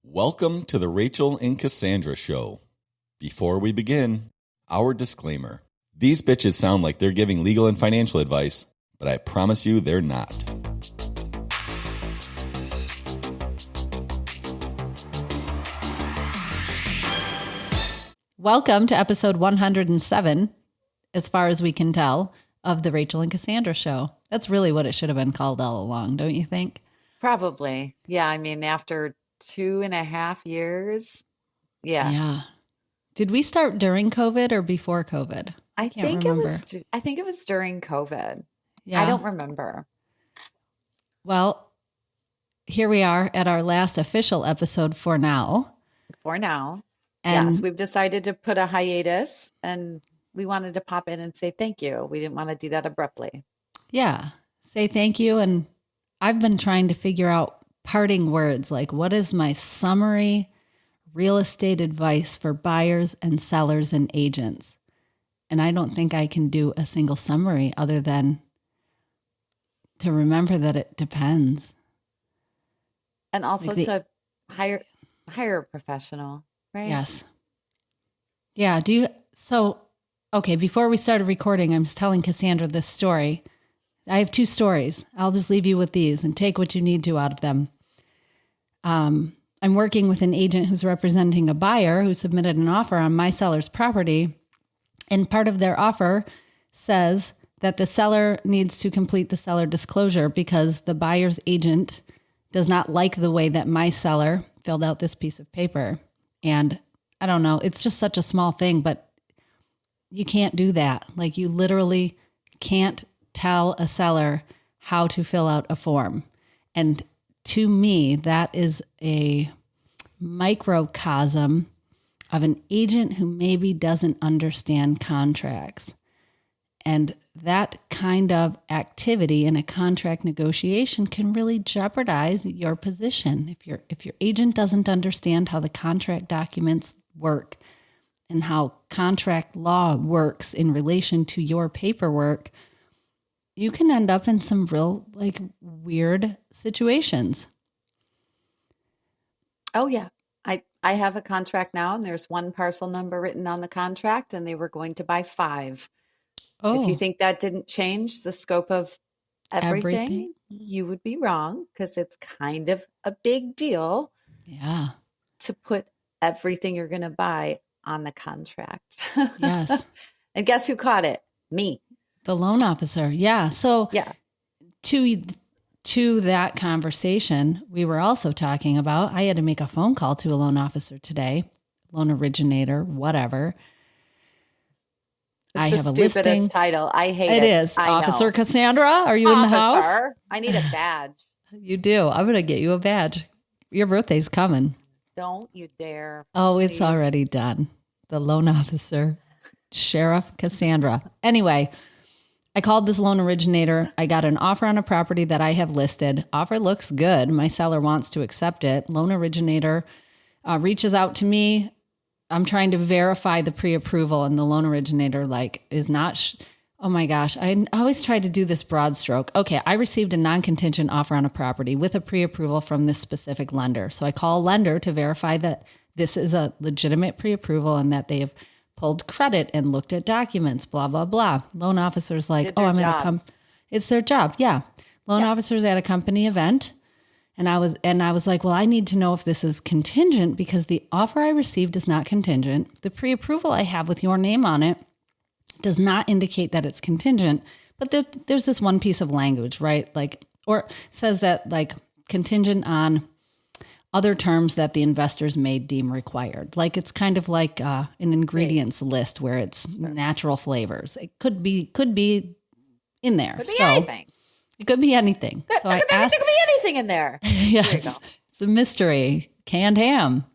Welcome to the Rachele and Cassandra show. Before we begin, our disclaimer. These bitches sound like they're giving legal and financial advice, but I promise you they're not. Welcome to episode 107, as far as we can tell, of the Rachele and Cassandra show. That's really what it should have been called all along, don't you think? Probably. Yeah. I mean, after 2.5 years. Yeah. Yeah. Did we start during COVID or before COVID? I think it was during COVID. Yeah. I don't remember. Well, here we are at our last official episode for now. And yes, we've decided to put a hiatus, and we wanted to pop in and say thank you. We didn't want to do that abruptly. Yeah. Say thank you. And I've been trying to figure out parting words, like what is my summary real estate advice for buyers and sellers and agents? And I don't think I can do a single summary other than to remember that it depends. And also to hire a professional, right? Yes. Yeah. Okay, before we started recording, I was telling Cassandra this story. I have two stories. I'll just leave you with these and take what you need to out of them. I'm working with an agent who's representing a buyer who submitted an offer on my seller's property. And part of their offer says that the seller needs to complete the seller disclosure because the buyer's agent does not like the way that my seller filled out this piece of paper. And I don't know, it's just such a small thing, but you can't do that. Like you literally can't tell a seller how to fill out a form. And to me, that is a microcosm of an agent who maybe doesn't understand contracts. And that kind of activity in a contract negotiation can really jeopardize your position. If your agent doesn't understand how the contract documents work and how contract law works in relation to your paperwork, you can end up in some real weird situations. Oh, yeah. I have a contract now, and there's one parcel number written on the contract, and they were going to buy 5. Oh. If you think that didn't change the scope of everything? You would be wrong, because it's kind of a big deal. Yeah. To put everything you're going to buy on the contract. Yes. And guess who caught it? Me. The loan officer. Yeah. So yeah. To that conversation, we were also talking about, I had to make a phone call to a loan officer today, loan originator, whatever. It's the stupidest title. I hate it. It is. Officer Cassandra, are you in the house? I need a badge. You do. I'm going to get you a badge. Your birthday's coming. Don't you dare. Oh, please. It's already done. The loan officer, Sheriff Cassandra. Anyway, I called this loan originator. I got an offer on a property that I have listed. Offer looks good. My seller wants to accept it. Loan originator reaches out to me. I'm trying to verify the pre-approval, and the loan originator is not. Oh my gosh. I always try to do this broad stroke. Okay. I received a non-contingent offer on a property with a pre-approval from this specific lender. So I call a lender to verify that this is a legitimate pre-approval and that they have pulled credit and looked at documents, blah, blah, blah. Loan officer's like, oh, I'm going to come. It's their job. Yeah. Loan officer's at a company event. And I was like, well, I need to know if this is contingent because the offer I received is not contingent. The pre-approval I have with your name on it does not indicate that it's contingent. But there's this one piece of language, right? Or says that contingent on other terms that the investors may deem required. It's kind of like an ingredients list where it's natural flavors. It could be in there. Could be anything. It could be anything. There could be anything in there. Yes. There you go. It's a mystery. Canned ham.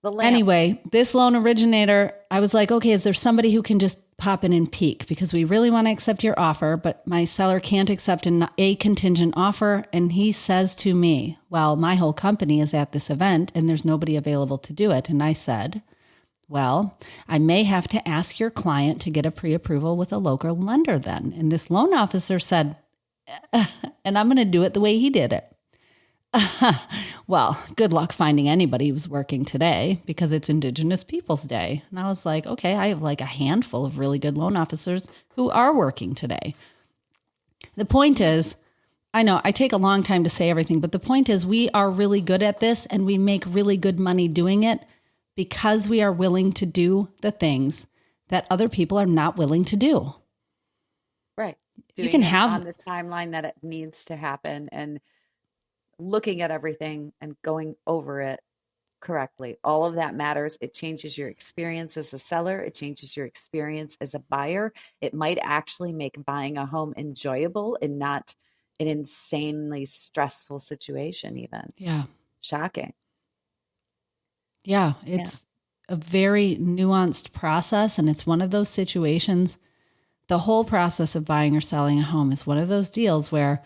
Anyway, this loan originator, I was like, okay, is there somebody who can just pop in and peek? Because we really want to accept your offer, but my seller can't accept a contingent offer. And he says to me, well, my whole company is at this event and there's nobody available to do it. And I said, well, I may have to ask your client to get a pre-approval with a local lender then. And this loan officer said, and I'm going to do it the way he did it. Well, good luck finding anybody who's working today because it's Indigenous Peoples Day. And I was like, okay, I have like a handful of really good loan officers who are working today. The point is, I know I take a long time to say everything, but the point is we are really good at this and we make really good money doing it because we are willing to do the things that other people are not willing to do. Right. You can have on the timeline that it needs to happen and looking at everything and going over it correctly. All of that matters. It changes your experience as a seller. It changes your experience as a buyer. It might actually make buying a home enjoyable and not an insanely stressful situation even. Yeah. Shocking. Yeah. It's a very nuanced process. And it's one of those situations. The whole process of buying or selling a home is one of those deals where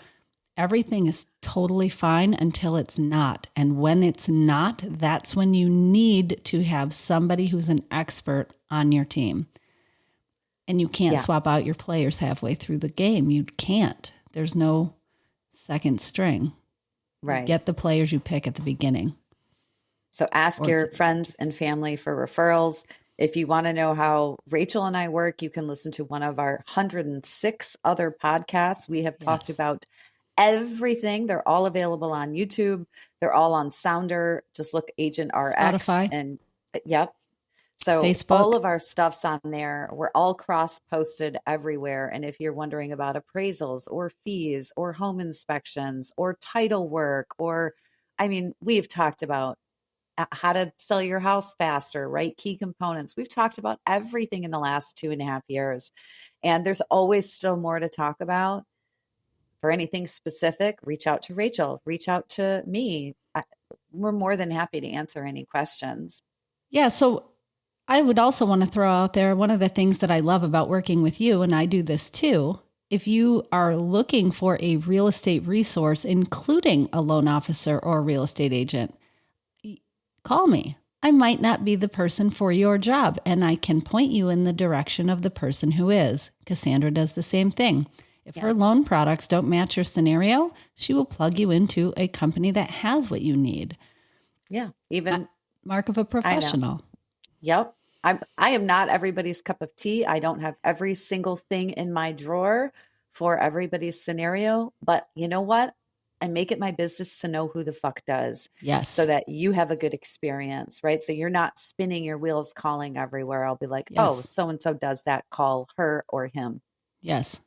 everything is totally fine until it's not. And when it's not, that's when you need to have somebody who's an expert on your team. And you can't swap out your players halfway through the game. You can't. There's no second string. Right. You get the players you pick at the beginning. So ask your friends and family for referrals. If you want to know how Rachel and I work, you can listen to one of our 106 other podcasts. We have talked about everything. They're all available on YouTube. They're all on Sounder. Just look AgentRx. Spotify. And yep. So Facebook. All of our stuff's on there. We're all cross-posted everywhere. And if you're wondering about appraisals or fees or home inspections or title work, or, I mean, we've talked about how to sell your house faster, right? Key components. We've talked about everything in the last 2.5 years. And there's always still more to talk about. For anything specific, reach out to Rachel, reach out to me. We're more than happy to answer any questions. Yeah. So I would also want to throw out there one of the things that I love about working with you, and I do this too. If you are looking for a real estate resource, including a loan officer or a real estate agent, call me. I might not be the person for your job, and I can point you in the direction of the person who is. Cassandra does the same thing. If her loan products don't match your scenario, she will plug you into a company that has what you need. Yeah. Even mark of a professional. Yep. I am not everybody's cup of tea. I don't have every single thing in my drawer for everybody's scenario, but you know what? I make it my business to know who the fuck does. Yes. So that you have a good experience, right? So you're not spinning your wheels calling everywhere. I'll be like, oh, so-and-so does that, call her or him. Yes.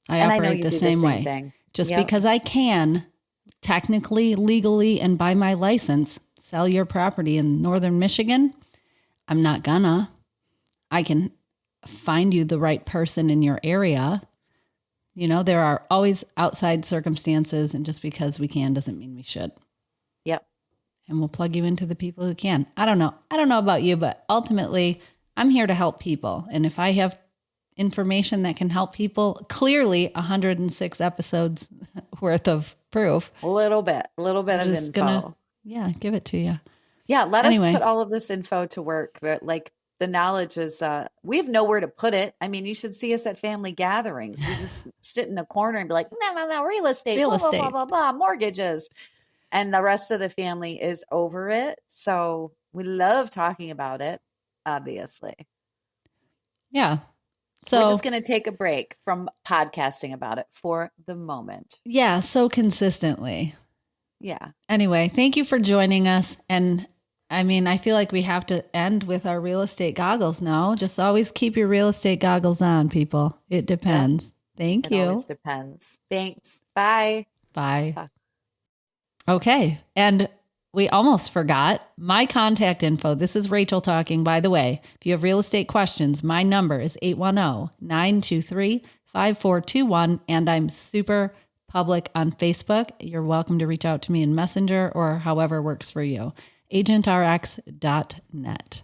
I operate the same way. Thing. Just because I can technically, legally, and by my license sell your property in Northern Michigan, I'm not gonna. I can find you the right person in your area. You know, there are always outside circumstances, and just because we can doesn't mean we should. Yep. And we'll plug you into the people who can. I don't know. I don't know about you, but ultimately, I'm here to help people. And if I have information that can help people, clearly 106 episodes worth of proof. A little bit of info. Give it to you. Yeah, let us put all of this info to work. But like the knowledge is, we have nowhere to put it. I mean, you should see us at family gatherings. We just sit in the corner and be like, no, real estate, blah, blah, blah, blah, mortgages. And the rest of the family is over it. So we love talking about it, obviously. Yeah. So we're just going to take a break from podcasting about it for the moment. Yeah. So consistently. Yeah. Anyway, thank you for joining us. And I mean, I feel like we have to end with our real estate goggles now. Just always keep your real estate goggles on, people. It depends. Yeah. Thank you. It always depends. Thanks. Bye. Bye. Okay. And we almost forgot my contact info. This is Rachel talking, by the way. If you have real estate questions, my number is 810-923-5421. And I'm super public on Facebook. You're welcome to reach out to me in Messenger or however works for you. AgentRx.net.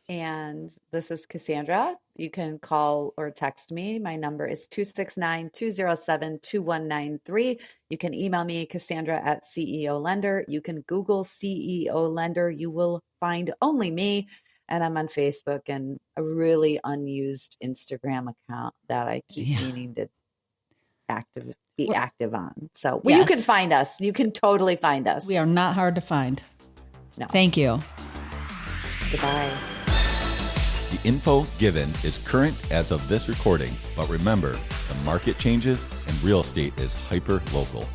And this is Cassandra. You can call or text me. My number is 269-207-2193. You can email me, Cassandra at CEO Lender. You can Google CEO Lender. You will find only me. And I'm on Facebook and a really unused Instagram account that I keep meaning to be active on. So you can find us. You can totally find us. We are not hard to find. No. Thank you. Goodbye. The info given is current as of this recording, but remember, the market changes and real estate is hyper local.